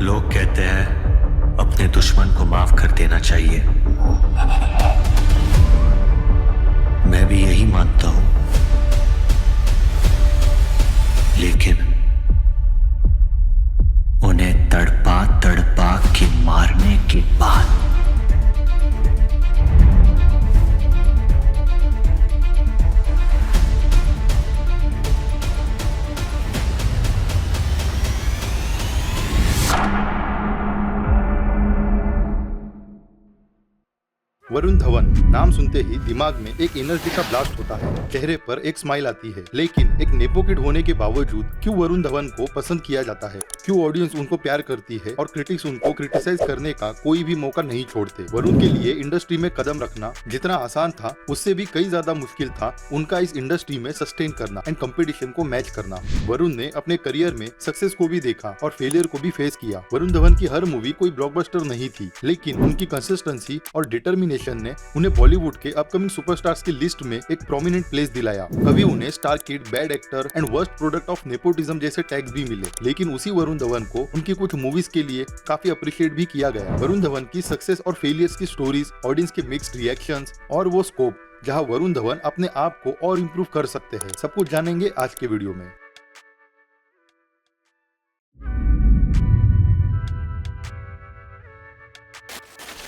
लोग कहते हैं अपने दुश्मन को माफ कर देना चाहिए। मैं भी यही मानता हूं, लेकिन उन्हें तड़पा तड़पा के मारने के बाद वरुण धवन नाम सुनते ही दिमाग में एक एनर्जी का ब्लास्ट होता है, चेहरे पर एक स्माइल आती है। लेकिन एक नेपो किड होने के बावजूद क्यों वरुण धवन को पसंद किया जाता है, क्यों ऑडियंस उनको प्यार करती है और क्रिटिक्स उनको क्रिटिसाइज करने का कोई भी मौका नहीं छोड़ते। वरुण के लिए इंडस्ट्री में कदम रखना जितना आसान था, उससे भी कई ज्यादा मुश्किल था उनका इस इंडस्ट्री में सस्टेन करना एंड कंपटीशन को मैच करना। वरुण ने अपने करियर में सक्सेस को भी देखा और फेलियर को भी फेस किया। वरुण धवन की हर मूवी कोई ब्लॉकबस्टर नहीं थी, लेकिन उनकी कंसिस्टेंसी और डिटर्मिनेशन ने उन्हें बॉलीवुड के अपकमिंग सुपरस्टार्स की लिस्ट में एक प्रोमिनेंट प्लेस दिलाया। कभी उन्हें star kid, bad actor and worst product of nepotism जैसे टैग्स भी मिले, लेकिन उसी वरुण धवन को उनकी कुछ मूवीज के लिए काफी अप्रिशिएट भी किया गया। वरुण धवन की सक्सेस और फेलियर्स की स्टोरीज, ऑडियंस के मिक्स्ड रिएक्शंस और वो स्कोप जहां वरुण धवन अपने आप को और इम्प्रूव कर सकते हैं, सब कुछ जानेंगे आज के वीडियो में।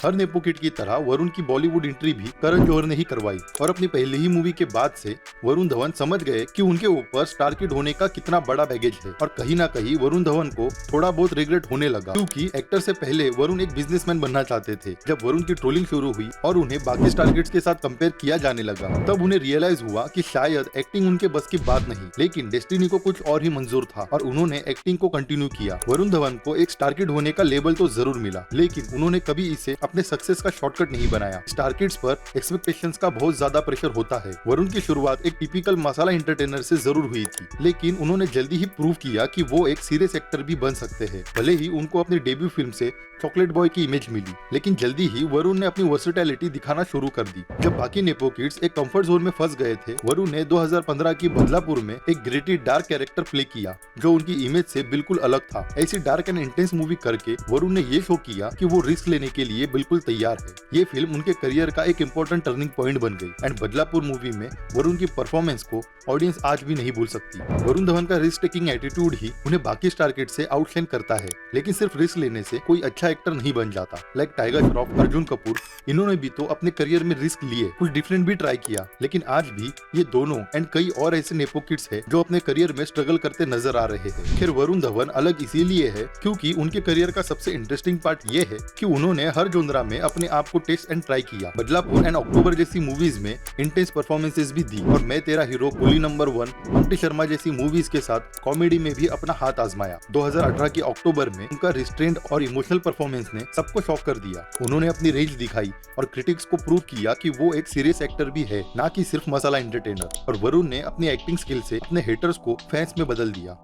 हर नेपो किड की तरह वरुण की बॉलीवुड एंट्री भी करण जौहर ने ही करवाई और अपनी पहली ही मूवी के बाद से वरुण धवन समझ गए कि उनके ऊपर स्टार किड होने का कितना बड़ा बैगेज है। और कहीं ना कहीं वरुण धवन को थोड़ा बहुत रिग्रेट होने लगा, क्योंकि एक्टर से पहले वरुण एक बिजनेसमैन बनना चाहते थे। जब वरुण की ट्रोलिंग शुरू हुई और उन्हें बाकी स्टार किड्स के साथ कंपेयर किया जाने लगा, तब उन्हें रियलाइज हुआ कि शायद एक्टिंग उनके बस की बात नहीं, लेकिन डेस्टिनी को कुछ और ही मंजूर था और उन्होंने एक्टिंग को कंटिन्यू किया। वरुण धवन को एक स्टार किड होने का लेबल तो जरूर मिला, लेकिन उन्होंने कभी इसे अपने सक्सेस का शॉर्टकट नहीं बनाया। स्टार किड्स पर एक्सपेक्टेशंस का बहुत ज्यादा प्रेशर होता है। वरुण की शुरुआत एक टिपिकल मसाला एंटरटेनर से जरूर हुई थी, लेकिन उन्होंने जल्दी ही प्रूव किया कि वो एक सीरियस एक्टर भी बन सकते हैं। भले ही उनको अपनी डेब्यू फिल्म से चॉकलेट बॉय की इमेज मिली, लेकिन जल्दी ही वरुण ने अपनी वर्सेटैलिटी दिखाना शुरू कर दी। जब बाकी नेपो किड्स एक कंफर्ट जोन में फंस गए थे, वरुण ने 2015 की बदलापुर में एक ग्रिटी डार्क कैरेक्टर प्ले किया जो उनकी इमेज से बिल्कुल अलग था। ऐसी डार्क एंड इंटेंस मूवी करके वरुण ने ये शो किया कि वो रिस्क लेने के लिए बिल्कुल तैयार है। ये फिल्म उनके करियर का एक इम्पोर्टेंट टर्निंग पॉइंट बन गई एंड बदलापुर मूवी में वरुण की परफॉर्मेंस को ऑडियंस आज भी नहीं भूल सकती। वरुण धवन का रिस्क टेकिंग एटीट्यूड ही उन्हें बाकी स्टार किड से आउटशाइन करता है, लेकिन सिर्फ रिस्क लेने से कोई अच्छा एक्टर नहीं बन जाता। लाइक टाइगर श्रॉफ, अर्जुन कपूर, इन्होंने भी तो अपने करियर में रिस्क लिए, कुछ डिफरेंट भी ट्राई किया, लेकिन आज भी ये दोनों एंड कई और ऐसे नेपो किड्स हैं जो अपने करियर में स्ट्रगल करते नजर आ रहे हैं। खैर वरुण धवन अलग इसीलिए है क्योंकि उनके करियर का सबसे इंटरेस्टिंग पार्ट ये है कि उन्होंने हर जोनरा में अपने आप को टेस्ट एंड ट्राई किया। बदलापुर एंड अक्टूबर जैसी मूवीज में इंटेंस परफॉर्मेंसेस भी दी और मैं तेरा हीरो, कुली नंबर 1, अंटी शर्मा जैसी मूवीज के साथ कॉमेडी में भी अपना हाथ आजमाया। 2018 के अक्टूबर में उनका रिस्ट्रेंट और इमोशनल परफॉर्मेंस ने सबको शॉक कर दिया। उन्होंने अपनी रेंज दिखाई और क्रिटिक्स को प्रूव किया कि वो एक सीरियस एक्टर भी है, ना कि सिर्फ मसाला एंटरटेनर। और वरुण ने अपनी एक्टिंग स्किल से अपने हेटर्स को फैंस में बदल दिया।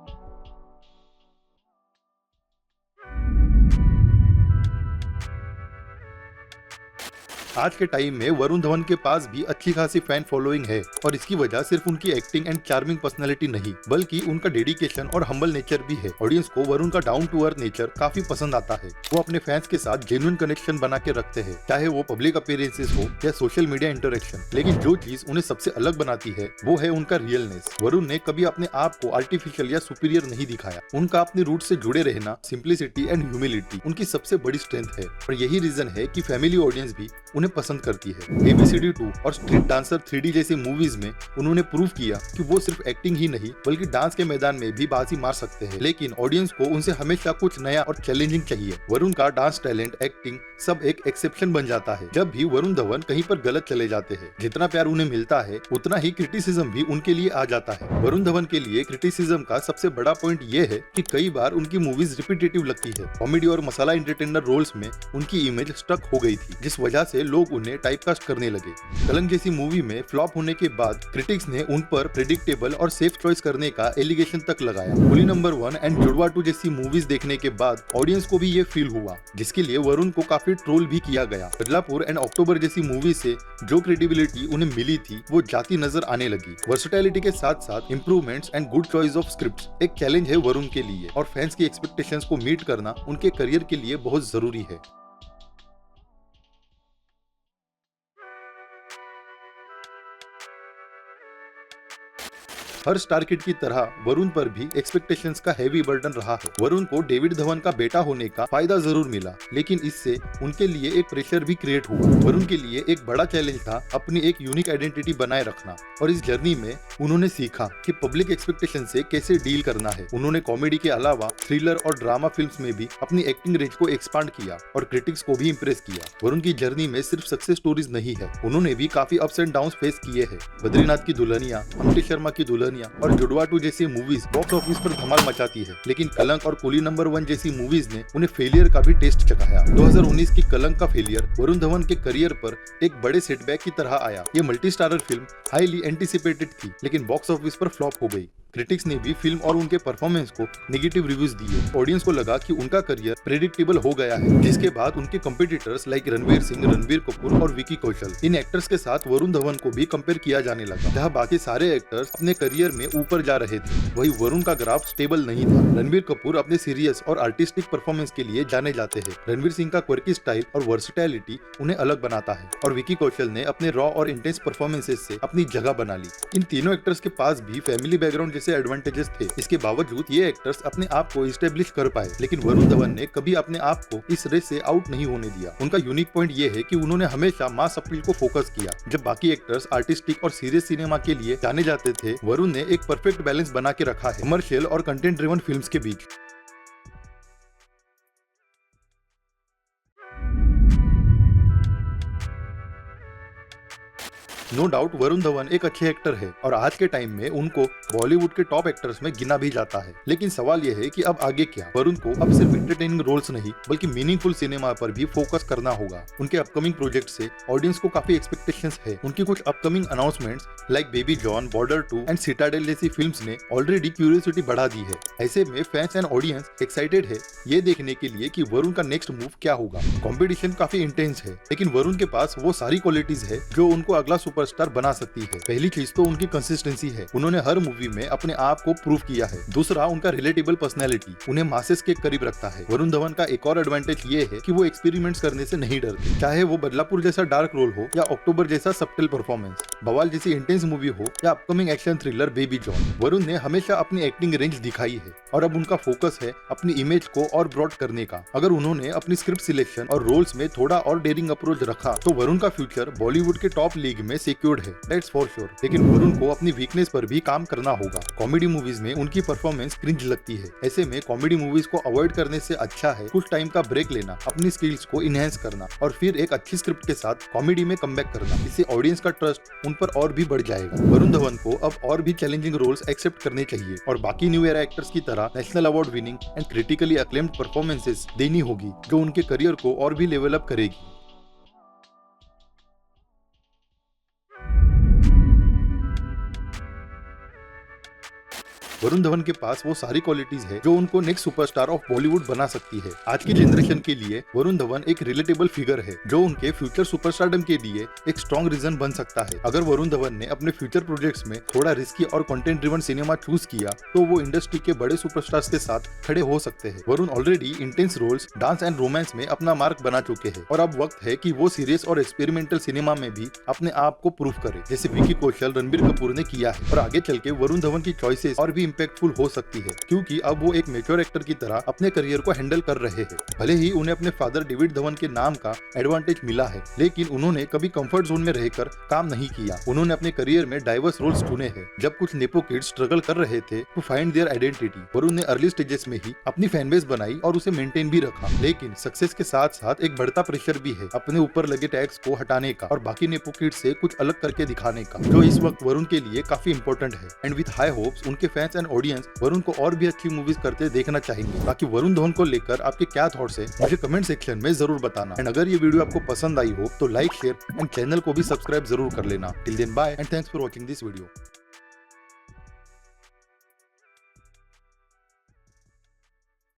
आज के टाइम में वरुण धवन के पास भी अच्छी खासी फैन फॉलोइंग है और इसकी वजह सिर्फ उनकी एक्टिंग एंड चार्मिंग पर्सनैलिटी नहीं, बल्कि उनका डेडिकेशन और हम्बल नेचर भी है। ऑडियंस को वरुण का डाउन टू अर्थ नेचर काफी पसंद आता है। वो अपने फैंस के साथ जेन्युइन कनेक्शन बना के रखते हैं, चाहे वो पब्लिक अपीयरेंसेस हो या सोशल मीडिया इंटरेक्शन। लेकिन जो चीज उन्हें सबसे अलग बनाती है वो है उनका रियलनेस। वरुण ने कभी अपने आप को आर्टिफिशियल या सुपीरियर नहीं दिखाया। उनका अपनी रूट से जुड़े रहना, सिंप्लिसिटी एंड ह्यूमिलिटी उनकी सबसे बड़ी स्ट्रेंथ है और यही रीजन है कि फैमिली ऑडियंस भी उन्हें पसंद करती है। ABCD 2 और स्ट्रीट डांसर 3D जैसी मूवीज में उन्होंने प्रूव किया कि वो सिर्फ एक्टिंग ही नहीं बल्कि डांस के मैदान में भी बाजी मार सकते हैं, लेकिन ऑडियंस को उनसे हमेशा कुछ नया और चैलेंजिंग चाहिए। वरुण का डांस टैलेंट, एक्टिंग सब एक एक्सेप्शन बन जाता है। जब भी वरुण धवन कहीं पर गलत चले जाते हैं, जितना प्यार उन्हें मिलता है उतना ही क्रिटिसिज्म भी उनके लिए आ जाता है। वरुण धवन के लिए क्रिटिसिज्म का सबसे बड़ा पॉइंट ये है कि कई बार उनकी मूवीज रिपीटेटिव लगती है। कॉमेडी और मसाला एंटरटेनर रोल्स में उनकी इमेज स्टक हो गई थी, जिस वजह से लोग उन्हें टाइपकास्ट करने लगे। कलंक जैसी मूवी में फ्लॉप होने के बाद क्रिटिक्स ने उन पर प्रेडिक्टेबल और सेफ चॉइस करने का एलिगेशन तक लगाया। पुली नंबर 1 एंड जुड़वा 2 जैसी मूवीज देखने के बाद ऑडियंस को भी ये फील हुआ, जिसके लिए वरुण को काफी ट्रोल भी किया गया। बदलापुर एंड अक्टूबर जैसी मूवी से जो क्रेडिबिलिटी उन्हें मिली थी वो जाती नजर आने लगी। वर्सेटैलिटी के साथ साथ improvements and good choice of scripts एक चैलेंज है वरुण के लिए, और फैंस की एक्सपेक्टेशंस को मीट करना उनके करियर के लिए बहुत जरूरी है। हर स्टार किड की तरह वरुण पर भी एक्सपेक्टेशंस का हैवी बर्डन रहा है। वरुण को डेविड धवन का बेटा होने का फायदा जरूर मिला, लेकिन इससे उनके लिए एक प्रेशर भी क्रिएट हुआ। वरुण के लिए एक बड़ा चैलेंज था अपनी एक यूनिक आइडेंटिटी बनाए रखना, और इस जर्नी में उन्होंने सीखा कि पब्लिक एक्सपेक्टेशन से कैसे डील करना है। उन्होंने कॉमेडी के अलावा थ्रिलर और ड्रामा फिल्म्स में भी अपनी एक्टिंग रेंज को एक्सपांड किया और क्रिटिक्स को भी इम्प्रेस किया। वरुण की जर्नी में सिर्फ सक्सेस स्टोरीज नहीं है, उन्होंने भी काफी अप्स एंड डाउन फेस किए हैं। बद्रीनाथ की दुल्हनिया, अंकित शर्मा की दुल्हनिया और जुड़वा 2 जैसी मूवीज बॉक्स ऑफिस पर धमाल मचाती है, लेकिन कलंक और कुली नंबर 1 जैसी मूवीज ने उन्हें फेलियर का भी टेस्ट चखाया। 2019 की कलंक का फेलियर वरुण धवन के करियर पर एक बड़े सेटबैक की तरह आया। ये multi starrer film highly anticipated थी, लेकिन बॉक्स ऑफिस पर फ्लॉप हो गई। क्रिटिक्स ने भी फिल्म और उनके परफॉर्मेंस को नेगेटिव रिव्यूज दिए। ऑडियंस को लगा कि उनका करियर प्रेडिक्टेबल हो गया है, जिसके बाद उनके कंपटीटर्स लाइक रणवीर सिंह, रणबीर कपूर और विकी कौशल, इन एक्टर्स के साथ वरुण धवन को भी कंपेयर किया जाने लगा। जहां बाकी सारे एक्टर्स अपने करियर में ऊपर जा रहे थे, वही वरुण का ग्राफ स्टेबल नहीं था। रणबीर कपूर अपने सीरियस और आर्टिस्टिक परफॉर्मेंस के लिए जाने जाते हैं। रणवीर सिंह का क्वर्की स्टाइल और वर्सेटैलिटी उन्हें अलग बनाता है, और विकी कौशल ने अपने रॉ और इंटेंस परफॉर्मेंसेस से अपनी जगह बना ली। इन तीनों एक्टर्स के पास भी फैमिली बैकग्राउंड जैसे एडवांटेजेस थे। इसके बावजूद ये एक्टर्स अपने आप को एस्टेब्लिश कर पाए, लेकिन वरुण धवन ने कभी अपने आप को इस रेस से आउट नहीं होने दिया। उनका यूनिक पॉइंट ये है कि उन्होंने हमेशा मास अपील को फोकस किया। जब बाकी एक्टर्स आर्टिस्टिक और सीरियस सिनेमा के लिए जाने जाते थे, वरुण ने एक परफेक्ट बैलेंस बना के रखा है कमर्शियल और कंटेंट ड्रिवन फिल्म्स के बीच। नो डाउट वरुण धवन एक अच्छे एक्टर है, और आज के टाइम में उनको बॉलीवुड के टॉप एक्टर्स में गिना भी जाता है। लेकिन सवाल यह है कि अब आगे क्या? वरुण को अब सिर्फ एंटरटेनिंग रोल्स नहीं बल्कि मीनिंगफुल सिनेमा पर भी फोकस करना होगा। उनके अपकमिंग प्रोजेक्ट से ऑडियंस को काफी एक्सपेक्टेशंस है। उनकी कुछ upcoming announcements like baby John, border 2 and Citadel जैसी फिल्म्स ने ऑलरेडी क्यूरियोसिटी बढ़ा दी है। ऐसे में फैंस एंड ऑडियंस एक्साइटेड है ये देखने के लिए कि वरुण का नेक्स्ट मूव क्या होगा। कॉम्पिटिशन काफी इंटेंस है, लेकिन वरुण के पास वो सारी क्वालिटीज है जो उनको अगला सुपरस्टार बना सकती है। पहली चीज तो उनकी कंसिस्टेंसी है, उन्होंने हर मूवी में अपने आप को प्रूव किया है। दूसरा, उनका रिलेटेबल पर्सनैलिटी उन्हें मासेस के करीब रखता है। वरुण धवन का एक और एडवांटेज ये है कि वो एक्सपेरिमेंट्स करने से नहीं डरते, चाहे वो बदलापुर जैसा डार्क रोल हो या अक्टूबर जैसा सबटल परफॉर्मेंस, बवाल जैसी इंटेंस मूवी हो या upcoming action thriller baby John. Varun ने हमेशा अपनी एक्टिंग रेंज दिखाई है, और अब उनका फोकस है अपनी इमेज को और ब्रॉड करने का। अगर उन्होंने अपनी स्क्रिप्ट सिलेक्शन और रोल्स में थोड़ा और डेयरिंग अप्रोच रखा तो वरुण का फ्यूचर बॉलीवुड के टॉप लीग में सिक्योर्ड है, दैट्स फॉर श्योर। लेकिन वरुण को अपनी वीकनेस पर भी काम करना होगा। कॉमेडी मूवीज में उनकी परफॉर्मेंस क्रिंज लगती है। ऐसे में कॉमेडी मूवीज को अवॉइड करने से अच्छा है कुछ टाइम का ब्रेक लेना, अपनी स्किल्स को इनहेंस करना और फिर एक अच्छी स्क्रिप्ट के साथ कॉमेडी में कमबैक करना। इससे ऑडियंस का ट्रस्ट उन पर और भी बढ़ जाएगा। वरुण धवन को अब और भी चैलेंजिंग रोल्स एक्सेप्ट करने चाहिए और बाकी न्यू एरा एक्टर्स की तरह national award winning and critically acclaimed performances देनी होगी, जो उनके करियर को और भी लेवल अप करेगी। वरुण धवन के पास वो सारी क्वालिटीज है जो उनको नेक्स्ट सुपरस्टार ऑफ बॉलीवुड बना सकती है। आज की जनरेशन के लिए वरुण धवन एक रिलेटेबल फिगर है जो उनके फ्यूचर सुपरस्टारडम के लिए एक स्ट्रॉन्ग रीजन बन सकता है। अगर वरुण धवन ने अपने फ्यूचर प्रोजेक्ट्स में थोड़ा रिस्की और कंटेंट ड्रिवन सिनेमा चूज किया तो वो इंडस्ट्री के बड़े सुपरस्टार्स के साथ खड़े हो सकते हैं। Varun already intense roles, dance and romance में अपना मार्क बना चुके हैं और अब वक्त है कि वो सीरियस और एक्सपेरिमेंटल सिनेमा में भी अपने आप को प्रूव करे, जैसे विकी कौशल, रणबीर कपूर ने किया है। और आगे चल के वरुण धवन की चॉइसेस और भी इम्पैक्टफुल हो सकती है, क्योंकि अब वो एक मैच्योर एक्टर की तरह अपने करियर को हैंडल कर रहे हैं। भले ही उन्हें अपने फादर डेविड धवन के नाम का एडवांटेज मिला है, लेकिन उन्होंने कभी कंफर्ट जोन में रहकर काम नहीं किया। उन्होंने अपने करियर में डाइवर्स रोल्स चुने हैं। जब कुछ नेपो किड्स स्ट्रगल कर रहे थे to find their identity, Varun ने अर्ली स्टेजेस में ही अपनी फैन बेस बनाई और उसे मेंटेन भी रखा। लेकिन सक्सेस के साथ साथ एक बढ़ता प्रेशर भी है अपने ऊपर लगे टैग्स को हटाने का और बाकी नेपो किड्स से कुछ अलग करके दिखाने का, जो इस वक्त वरुण के लिए काफी इंपॉर्टेंट है। एंड विद हाई होप्स उनके फैंस एंड ऑडियंस वरुण को और भी अच्छी मूवीज करते देखना चाहेंगे। ताकि वरुण धवन को लेकर आपके क्या थॉट्स है मुझे कमेंट सेक्शन में जरूर बताना। एंड अगर ये वीडियो आपको पसंद आई हो तो लाइक, शेयर एंड चैनल को भी सब्सक्राइब जरूर कर लेना। Till then bye and thanks for watching this video.